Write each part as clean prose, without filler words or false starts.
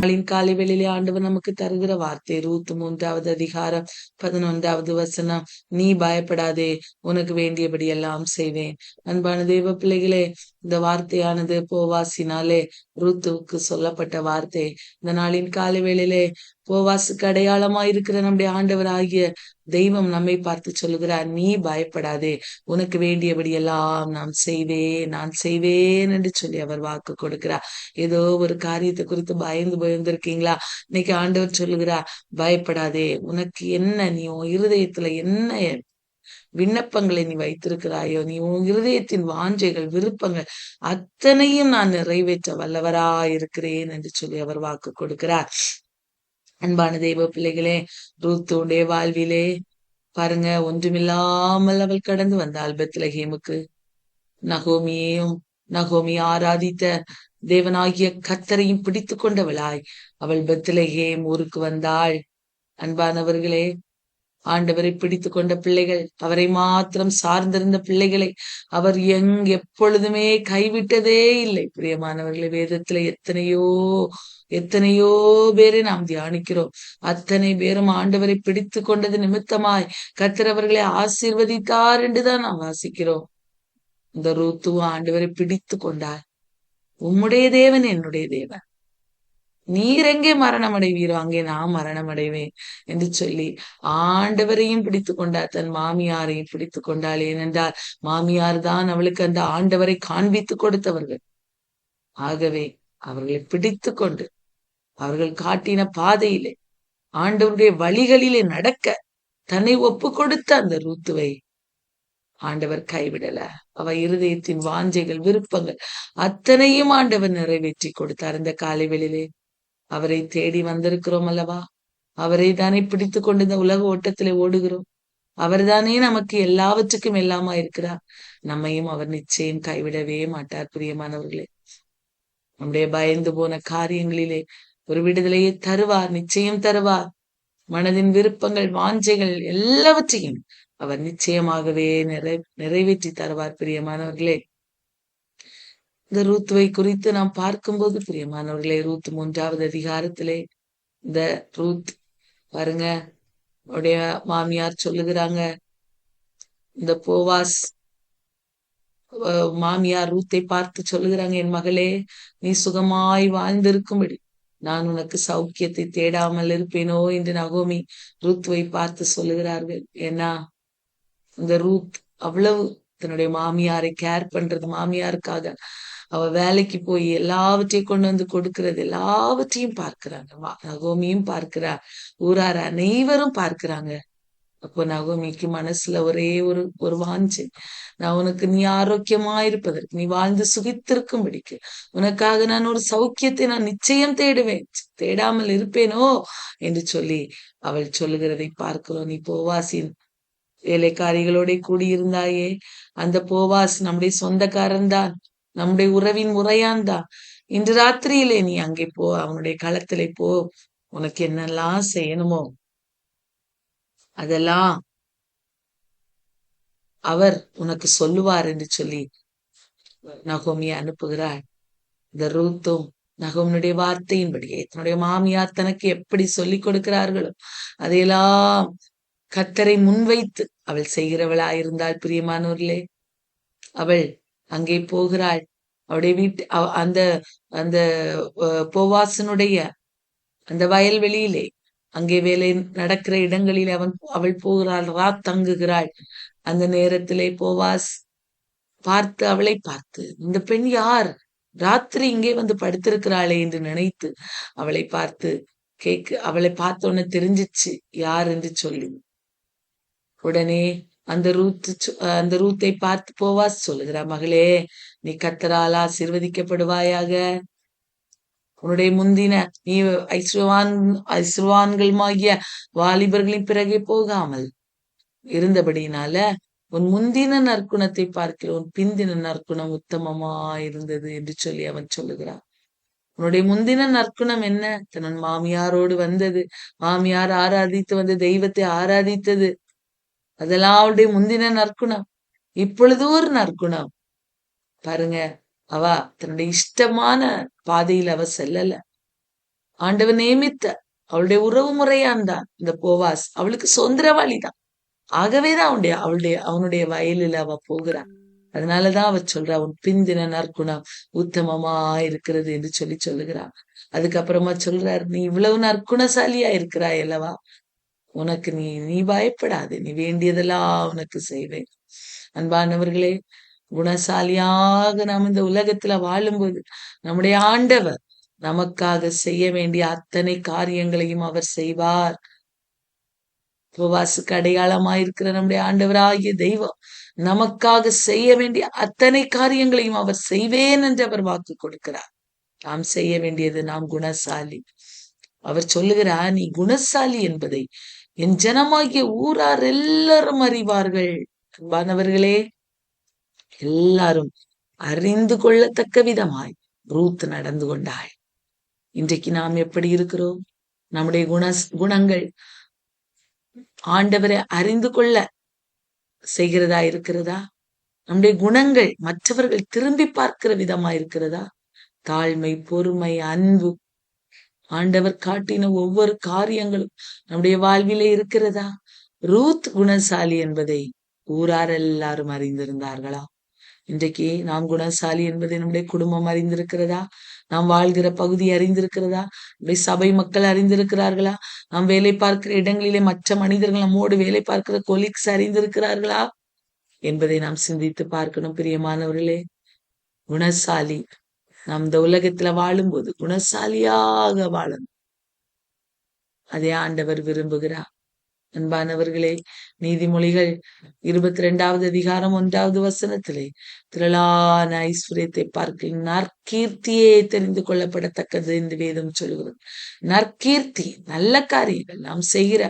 நாளின் காலை வேளையிலே ஆண்டவர் நமக்கு தருகிற வார்த்தை ரூத் 3வது அதிகாரம் 11வது வசனம். நீ பயப்படாதே, உனக்கு வேண்டியபடி எல்லாம் செய்வேன். அன்பான தேவ பிள்ளைகளே, இந்த வார்த்தையானது போவாசினாலே ரூத்துவுக்கு சொல்லப்பட்ட வார்த்தை. இந்த நாளின் காலை வேளையிலே போவாசுக்கு அடையாளமாய் இருக்கிற நம்முடைய ஆண்டவர் ஆகிய தெய்வம் நம்மை பார்த்து சொல்லுகிறார், நீ பயப்படாதே, உனக்கு வேண்டியபடி எல்லாம் நான் செய்வேன் என்று சொல்லி அவர் வாக்கு கொடுக்கிறார். ஏதோ ஒரு காரியத்தை குறித்து பயந்து பயந்திருக்கீங்களா? இன்னைக்கு ஆண்டவர் சொல்லுகிறார், பயப்படாதே, உனக்கு என்ன, நீ உன் இருதயத்துல என்ன விண்ணப்பங்களை நீ வைத்திருக்கிறாயோ, நீ உன் இருதயத்தின் வாஞ்சைகள் விருப்பங்கள் அத்தனையும் நான் நிறைவேற்ற வல்லவரா இருக்கிறேன் என்று சொல்லி அவர் வாக்கு கொடுக்கிறார். அன்பான தெய்வ பிள்ளைகளே, ரூத்துடைய வாழ்விலே பாருங்க, ஒன்றுமில்லாமல் அவள் கடந்து வந்தாள் பெத்லகேமுக்கு. நகோமி ஆராதித்த தேவனாகிய கர்த்தரையும் பிடித்து கொண்டவளாய் அவள் பெத்லகேம் ஊருக்கு வந்தாள். அன்பானவர்களே, ஆண்டவரை பிடித்து கொண்ட பிள்ளைகள், அவரை மாத்திரம் சார்ந்திருந்த பிள்ளைகளை அவர் எப்பொழுதுமே கைவிட்டதே இல்லை. பிரியமானவர்களே, வேதத்துல எத்தனையோ பேரை நாம் தியானிக்கிறோம். அத்தனை பேரும் ஆண்டவரை பிடித்து கொண்டது நிமித்தமாய் கர்த்தர் அவர்களை ஆசீர்வதித்தார் என்றுதான் நாம் வாசிக்கிறோம். இந்த ரூத்துவ ஆண்டவரை பிடித்து கொண்டார். உம்முடைய தேவன் என்னுடைய தேவன், நீர் எங்கே மரணம் அடைவீரோ அங்கே நான் மரணம் அடைவேன் என்று சொல்லி ஆண்டவரையும் பிடித்து கொண்டார், தன் மாமியாரையும் பிடித்து கொண்டாள். ஏனென்றால் மாமியார் தான் அவளுக்கு அந்த ஆண்டவரை காண்பித்து கொடுத்தவர்கள். ஆகவே அவர்களை பிடித்து கொண்டு அவர்கள் காட்டின பாதையிலே ஆண்டவருடைய வழிகளிலே நடக்க தன்னை ஒப்பு கொடுத்த அந்த ரூத்துவை ஆண்டவர் கைவிடல. அவ இருதயத்தின் வாஞ்சைகள் விருப்பங்கள் அத்தனையும் ஆண்டவர் நிறைவேற்றி கொடுத்தார். இந்த காலை வேளையிலே அவரை தேடி வந்திருக்கிறோம் அல்லவா? அவரை தானே பிடித்து கொண்டு இந்த உலக ஓட்டத்திலே ஓடுகிறோம். அவர் தானே நமக்கு எல்லாவற்றுக்கும் எல்லாமா இருக்கிறார். நம்மையும் அவர் நிச்சயம் கைவிடவே மாட்டார். பிரியமானவர்களே, நம்முடைய பயந்து போன காரியங்களிலே ஒரு விடுதலையை தருவார், நிச்சயம் தருவார். மனதின் விருப்பங்கள் வாஞ்சைகள் எல்லாவற்றையும் அவர் நிச்சயமாகவே நிறைவேற்றி தருவார். பிரியமானவர்களே, இந்த ரூத்துவை குறித்து நாம் பார்க்கும்போது பிரியமானவர்களே, ரூத் 3வது அதிகாரத்திலே இந்த ரூத் பாருங்க, உடைய மாமியார் சொல்லுகிறாங்க, இந்த போவாஸ் மாமியார் ரூத்தை பார்த்து சொல்லுகிறாங்க, என் மகளே, நீ சுகமாய் வாழ்ந்திருக்கும்படி நான் உனக்கு சௌக்கியத்தை தேடாமல் இருப்பேனோ என்று நகோமி ரூத்துவை பார்த்து சொல்லுகிறார்கள். ஏன்னா இந்த ரூத் அவ்வளவு தன்னுடைய மாமியாரை கேர் பண்றது, மாமியாருக்காக அவ வேலைக்கு போய் எல்லாவற்றையும் கொண்டு வந்து கொடுக்கறது, எல்லாவற்றையும் பார்க்கிறாங்க. நகோமியும் பார்க்கிறா, ஊரார் அனைவரும் பார்க்கிறாங்க. அப்போ நகோமிக்கு மனசுல ஒரே ஒரு வாஞ்சை, நான் உனக்கு, நீ ஆரோக்கியமா இருப்பதற்கு, நீ வாழ்ந்து சுகித்திருக்கும்படிக்கு உனக்காக நான் ஒரு சௌக்கியத்தை நான் நிச்சயம் தேடுவேன், தேடாமல் இருப்பேனோ என்று சொல்லி அவள் சொல்லுகிறதை பார்க்கிறோம். நீ போவாசின் வேலைக்காரிகளோட கூடியிருந்தாயே, அந்த போவாஸ் நம்முடைய சொந்தக்காரன் தான், நம்முடைய உறவின் முறையான் தான். இன்று ராத்திரியிலே நீ அங்கே போ, அவனுடைய களத்திலே போ, உனக்கு என்னெல்லாம் செய்யணுமோ அதெல்லாம் அவர் உனக்கு சொல்லுவார் என்று சொல்லி நகோமியை அனுப்புகிறாள். இந்த ரூத்தும் நகோமியுடைய வார்த்தையின்படியே தன்னுடைய மாமியார் தனக்கு எப்படி சொல்லிக் கொடுக்கிறார்களோ அதையெல்லாம் கர்த்தரை முன்வைத்து அவள் செய்கிறவளாயிருந்தாள். பிரியமானோர்களே, அவள் அங்கே போகிறாள். அவளுடைய வீட்டு அந்த அந்த போவாசனுடைய அந்த வயல்வெளியிலே, அங்கே வேலை நடக்கிற இடங்களில் அவள் போகிறாள், தங்குகிறாள். அந்த நேரத்திலே போவாஸ் அவளை பார்த்து, இந்த பெண் யார், ராத்திரி இங்கே வந்து படுத்திருக்கிறாளே என்று நினைத்து அவளை பார்த்து அவளை பார்த்த உடனே தெரிஞ்சிச்சு யார் என்று சொல்லி. உடனே அந்த ரூத்தை பார்த்து போவாஸ் சொல்லுகிறா, மகளே, நீ கர்த்தரால் ஆசீர்வதிக்கப்படுவாயாக. உன்னுடைய முந்தின நீ ஐஸ்வர்வான்களுமாகிய வாலிபர்களின் பிறகே போகாமல் இருந்தபடினால உன் முந்தின நற்குணத்தை பார்க்கிற உன் பிந்தின நற்குணம் உத்தமமா இருந்தது என்று சொல்லி அவன் சொல்லுகிறான். உன்னுடைய முந்தின நற்குணம் என்ன? தன் மாமியாரோடு வந்தது, மாமியார் ஆராதித்து வந்த தெய்வத்தை ஆராதித்தது, அதெல்லாம் அவளுடைய முந்தின நற்குணம். இப்பொழுது ஒரு நற்குணம் பாருங்க, அவ தன்னுடைய இஷ்டமான பாதையில் அவ செல்லல. ஆண்டவர் நியமித்த அவளுடைய உறவு முறையான் தான் இந்த போவாஸ். அவளுக்கு சொந்தரவாளி தான். ஆகவேதான் அவனுடைய வயலில் அவ போகிறான். அதனாலதான் அவர் சொல்றா, உன் பிந்தின நற்குணம் உத்தமமா இருக்கிறது என்று சொல்லுகிறான். அதுக்கப்புறமா சொல்றாரு, நீ இவ்வளவு நற்குணசாலியா இருக்கிறாய் அல்லவா, உனக்கு நீ நீ பயப்படாது, நீ வேண்டியதெல்லாம் உனக்கு செய்வேன். அன்பானவர்களே, குணசாலியாக நாம் இந்த உலகத்துல வாழும்போது நம்முடைய ஆண்டவர் நமக்காக செய்ய வேண்டிய அத்தனை காரியங்களையும் அவர் செய்வார். உபவாசுக்கு அடையாளமாயிருக்கிற நம்முடைய ஆண்டவராகிய தெய்வம் நமக்காக செய்ய வேண்டிய அத்தனை காரியங்களையும் அவர் செய்வேன் என்று அவர் வாக்கு கொடுக்கிறார். நாம் செய்ய வேண்டியது, நாம் குணசாலி. அவர் சொல்லுகிறார், நீ குணசாலி என்பதை என் ஜனமாகிய ஊரார் எல்லாரும் அறிவார்கள். அன்பானவர்களே, எல்லாரும் அறிந்து கொள்ளத்தக்க விதமாய் ரூத் நடந்து கொண்டாள். இன்றைக்கு நாம் எப்படி இருக்கிறோம்? நம்முடைய குணங்கள் ஆண்டவரை அறிந்து கொள்ள செய்கிறதா இருக்கிறதா? நம்முடைய குணங்கள் மற்றவர்கள் திரும்பி பார்க்கிற விதமா இருக்கிறதா? தாழ்மை, பொறுமை, அன்பு, ஆண்டவர் காட்டின ஒவ்வொரு காரியங்களும் நம்முடைய வாழ்விலே இருக்கிறதா? ரூத் குணசாலி என்பதை ஊரார் எல்லாரும் அறிந்திருந்தார்களா? இன்றைக்கு நாம் குணசாலி என்பதை நம்முடைய குடும்பம் அறிந்திருக்கிறதா? நாம் வாழ்கிற பகுதி அறிந்திருக்கிறதா? நம்முடைய சபை மக்கள் அறிந்திருக்கிறார்களா? நாம் வேலை பார்க்கிற இடங்களிலே மற்ற மனிதர்கள், நம்மோடு வேலை பார்க்கிற கொலீக்ஸ் அறிந்திருக்கிறார்களா என்பதை நாம் சிந்தித்து பார்க்கணும். பிரியமானவர்களே, குணசாலி, நாம் இந்த உலகத்துல வாழும்போது குணசாலியாக வாழணும். அதே ஆண்டவர் விரும்புகிறார். அன்பானவர்களே, நீதிமொழிகள் 22வது அதிகாரம் 1வது வசனத்திலே, திரளான ஐஸ்வர்யத்தை பார்க்க நற்கீர்த்தியே தெரிந்து கொள்ளப்படத்தக்கது என்று வேதம் சொல்கிறது. நற்கீர்த்தி, நல்ல காரியங்கள், நாம் செய்கிற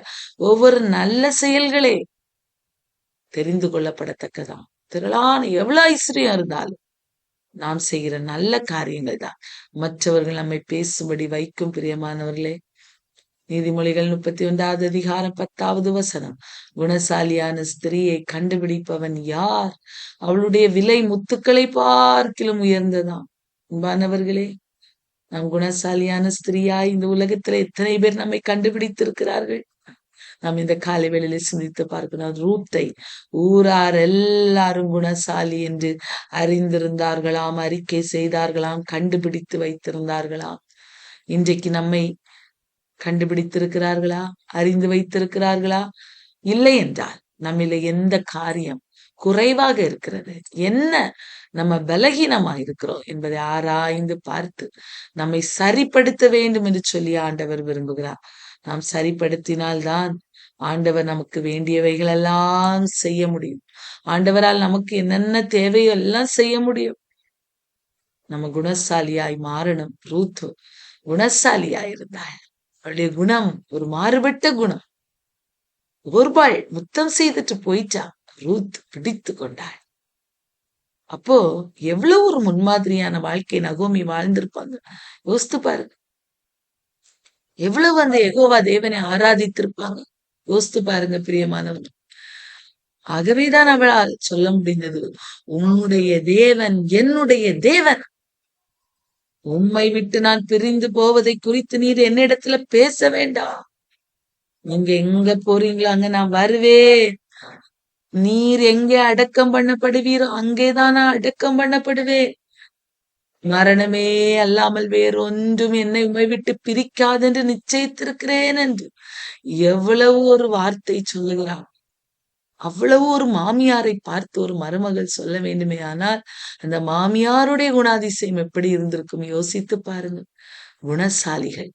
ஒவ்வொரு நல்ல செயல்களே தெரிந்து கொள்ளப்படத்தக்கதாம். திரளான எவ்வளவு ஐஸ்வர்யம் இருந்தாலும் நாம் செய்கிற நல்ல காரியங்கள் தான் மற்றவர்கள் நம்மை பேசும்படி வைக்கும். பிரியமானவர்களே, நீதிமொழிகள் 31வது அதிகாரம் 10வது வசனம், குணசாலியான ஸ்திரீயை கண்டுபிடிப்பவன் யார்? அவளுடைய விலை முத்துக்களை பார்க்கிலும் உயர்ந்ததாம். அன்பானவர்களே, நாம் குணசாலியான ஸ்திரீயாய் இந்த உலகத்துல எத்தனை பேர் நம்மை கண்டுபிடித்திருக்கிறார்கள்? நாம் இந்த காலை வேளையில சிந்தித்து பார்க்கணும். ரூத்தை ஊரார் எல்லாரும் குணசாலி என்று அறிந்திருந்தார்களாம், அறிக்கை செய்தார்களாம், கண்டுபிடித்து வைத்திருந்தார்களாம். இன்றைக்கு நம்மை கண்டுபிடித்திருக்கிறார்களா? அறிந்து வைத்திருக்கிறார்களா? இல்லை என்றால் நம்மில எந்த காரியம் குறைவாக இருக்கிறது, என்ன நம்ம பலகீனமா இருக்கிறோம் என்பதை ஆராய்ந்து பார்த்து நம்மை சரிப்படுத்த வேண்டும் என்று சொல்லி ஆண்டவர் விரும்புகிறார். நாம் சரிப்படுத்தினால்தான் ஆண்டவர் நமக்கு வேண்டியவைகள் எல்லாம் செய்ய முடியும். ஆண்டவரால் நமக்கு என்னென்ன தேவையோ எல்லாம் செய்ய முடியும். நம்ம குணசாலியாய் மாறணும். ரூத் குணசாலியாய் இருந்தாள். அவளுடைய குணம் ஒரு மாறுபட்ட குணம். ஒருபாள் முத்தம் செய்துட்டு போயிட்டா, ரூத் பிடித்து கொண்டாள். அப்போ எவ்வளவு ஒரு முன்மாதிரியான வாழ்க்கை நகோமி வாழ்ந்திருப்பாங்க. யோசித்து பாருங்க. எவ்வளவு அந்த யெகோவா தேவனை ஆராதித்திருப்பாங்க. யோசித்து பாருங்க பிரியமானவர். ஆகவேதான் அவளால் சொல்ல முடிந்தது, உன்னுடைய தேவன் என்னுடைய தேவன். உம்மை விட்டு நான் பிரிந்து போவதை குறித்து நீர் என்னிடத்துல பேச வேண்டாம். நீங்க எங்க போறீங்களோ அங்க நான் வருவேன். நீர் எங்கே அடக்கம் பண்ணப்படுவீரோ அங்கேதான் நான் அடக்கம் பண்ணப்படுவேன். மரணமே அல்லாமல் வேறொன்றும் என்னை உம்மை விட்டு பிரிக்காது என்று நிச்சயித்திருக்கிறேன் என்று எவ்வளவு ஒரு வார்த்தை சொல்லுகிறான். அவ்வளவு ஒரு மாமியாரை பார்த்து ஒரு மருமகள் சொல்ல வேண்டுமே, ஆனால் அந்த மாமியாருடைய குணாதிசயம் எப்படி இருந்திருக்கும் யோசித்து பாருங்க. குணசாலிகள்.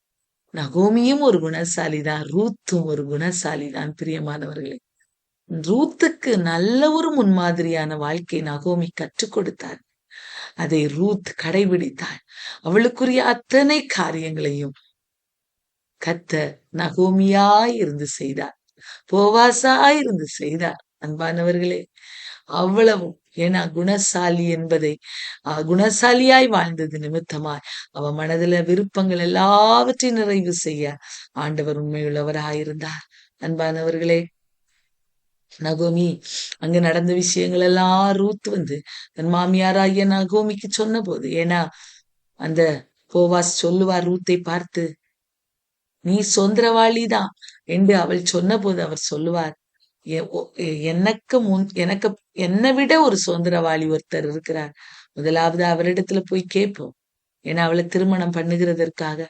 நகோமியும் ஒரு குணசாலி தான், ரூத்தும் ஒரு குணசாலி தான். பிரியமானவர்களே, ரூத்துக்கு நல்ல ஒரு முன்மாதிரியான வாழ்க்கை நகோமி கற்றுக் கொடுத்தார். அதை ரூத் கடைபிடித்தாள். அவளுக்குரிய அத்தனை காரியங்களையும் கர்த்தர் நகோமியாய் இருந்து செய்தார், போவாசாய் இருந்து செய்தார். அன்பானவர்களே, அவ்வளவும் ஏன்னா குணசாலி என்பதை குணசாலியாய் வாழ்ந்தது நிமித்தமாய் அவ மனதுல விருப்பங்கள் எல்லாவற்றையும் நிறைவு செய்ய ஆண்டவர் உண்மையுள்ளவராயிருந்தார். அன்பானவர்களே, நகோமி அங்க நடந்த விஷயங்கள் எல்லாம் ரூத் தன் மாமியாராகிய நகோமிக்கு சொன்ன போது, ஏன்னா அந்த போவாஸ் சொல்லுவார் ரூத்தை பார்த்து, நீ சுதந்திரவாளிதான் என்று அவள் சொன்னபோது அவர் சொல்லுவார், எனக்கு என்னை விட ஒரு சுதந்திரவாளி ஒருத்தர் இருக்கிறார். முதலாவது அவரிடத்துல போய் கேட்போம். ஏன்னா அவளை திருமணம் பண்ணுகிறதற்காக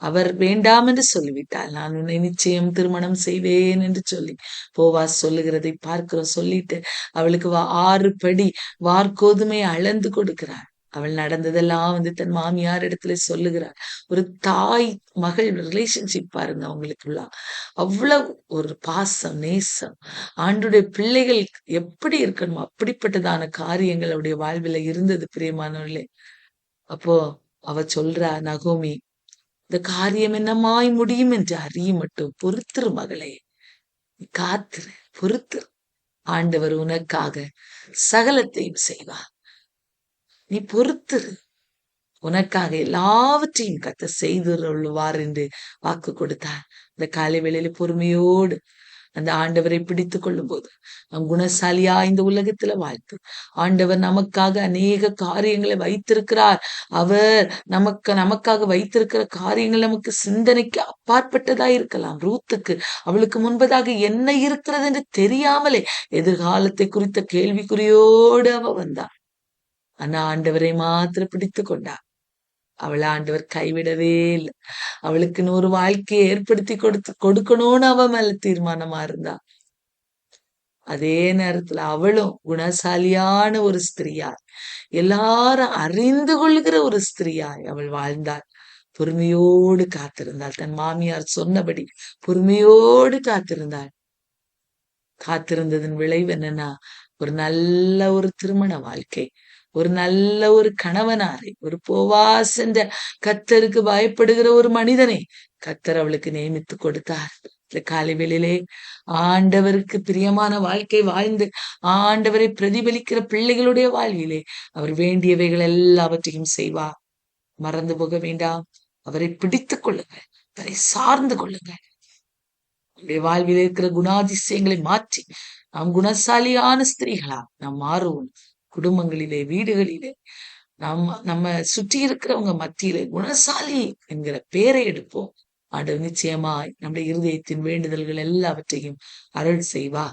அவர் வேண்டாம் என்று சொல்லிவிட்டாள். நான் உன்னை நிச்சயம் திருமணம் செய்வேன் என்று சொல்லி போவாஸ் சொல்லுகிறதை பார்க்கிறோம். சொல்லிட்டு அவளுக்கு 6 படி வார்கோதுமை அளந்து கொடுக்கிறார். அவள் நடந்ததெல்லாம் தன் மாமியார் இடத்துல சொல்லுகிறார். ஒரு தாய் மகள் ரிலேஷன்ஷிப் பாருங்க அவங்களுக்குள்ள. அவ்வளவு ஒரு பாசம், நேசம். ஆண்டுடைய பிள்ளைகள் எப்படி இருக்கணுமோ அப்படிப்பட்டதான காரியங்கள் அவருடைய வாழ்வில் இருந்தது பிரியமானவர்களே. அப்போ அவ சொல்றா, நகோமி, இந்த காரியம் என்னமாய் முடியும் என்று அறிய மட்டும் பொறுத்திரு மகளே, காத்திரு, பொறுத்திரு. ஆண்டவர் உனக்காக சகலத்தையும் செய்வார். நீ பொறுத்திரு. உனக்காக எல்லாவற்றையும் கர்த்தர் செய்துள்ளுவார் என்று வாக்கு கொடுத்தார். இந்த காலை வேளையில பொறுமையோடு அந்த ஆண்டவரை பிடித்து கொள்ளும் போது நம் குணசாலியா இந்த உலகத்துல வாழ்த்து. ஆண்டவர் நமக்காக அநேக காரியங்களை வைத்திருக்கிறார். அவர் நமக்காக வைத்திருக்கிற காரியங்கள் நமக்கு சிந்தனைக்கு அப்பாற்பட்டதா இருக்கலாம். ரூத்துக்கு அவளுக்கு முன்பதாக என்ன இருக்கிறது என்று தெரியாமலே எதிர்காலத்தை குறித்த கேள்விக்குறியோடு அவ வந்தாள். ஆனா ஆண்டவரை மாத்திரம் பிடித்து கொண்டாள். அவளை ஆண்டவர் கைவிடவே இல்லை. அவளுக்குன்னு ஒரு வாழ்க்கையை ஏற்படுத்தி கொடுக்கணும்னு அவ மேல தீர்மானமா இருந்தா. அதே நேரத்துல அவளும் குணசாலியான ஒரு ஸ்திரியாய், எல்லாரும் அறிந்து கொள்ளுகிற ஒரு ஸ்திரியாய் அவள் வாழ்ந்தாள். பொறுமையோடு காத்திருந்தாள். தன் மாமியார் சொன்னபடி பொறுமையோடு காத்திருந்தாள். காத்திருந்ததன் விளைவு என்னன்னா, ஒரு நல்ல ஒரு திருமண வாழ்க்கை, ஒரு நல்ல ஒரு கணவனாரை, ஒரு போவாஸ் என்ற கர்த்தருக்கு பயப்படுகிற ஒரு மனிதனை கர்த்தர் அவளுக்கு நியமித்து கொடுத்தார். காலை வேளையிலே ஆண்டவருக்கு பிரியமான வாழ்க்கை வாழ்ந்து ஆண்டவரை பிரதிபலிக்கிற பிள்ளைகளுடைய வாழ்விலே அவர் வேண்டியவைகள் எல்லாவற்றையும் செய்வார். மறந்து போக வேண்டாம். அவரை பிடித்துக் கொள்ளுங்கள், அவரை சார்ந்து கொள்ளுங்கள். நம்முடைய வாழ்வில் இருக்கிற குணாதிசயங்களை மாற்றி நாம் குணசாலியான ஸ்திரீகளா நாம் மாறுவோம். குடும்பங்களிலே, வீடுகளிலே, நம்ம சுற்றி இருக்கிறவங்க மத்தியிலே குணசாலி என்கிற பெயரை எடுப்போம். ஆண்டவர் நிச்சயமாய் நம்முடைய இருதயத்தின் வேண்டுதல்கள் எல்லாவற்றையும் அருள் செய்வா.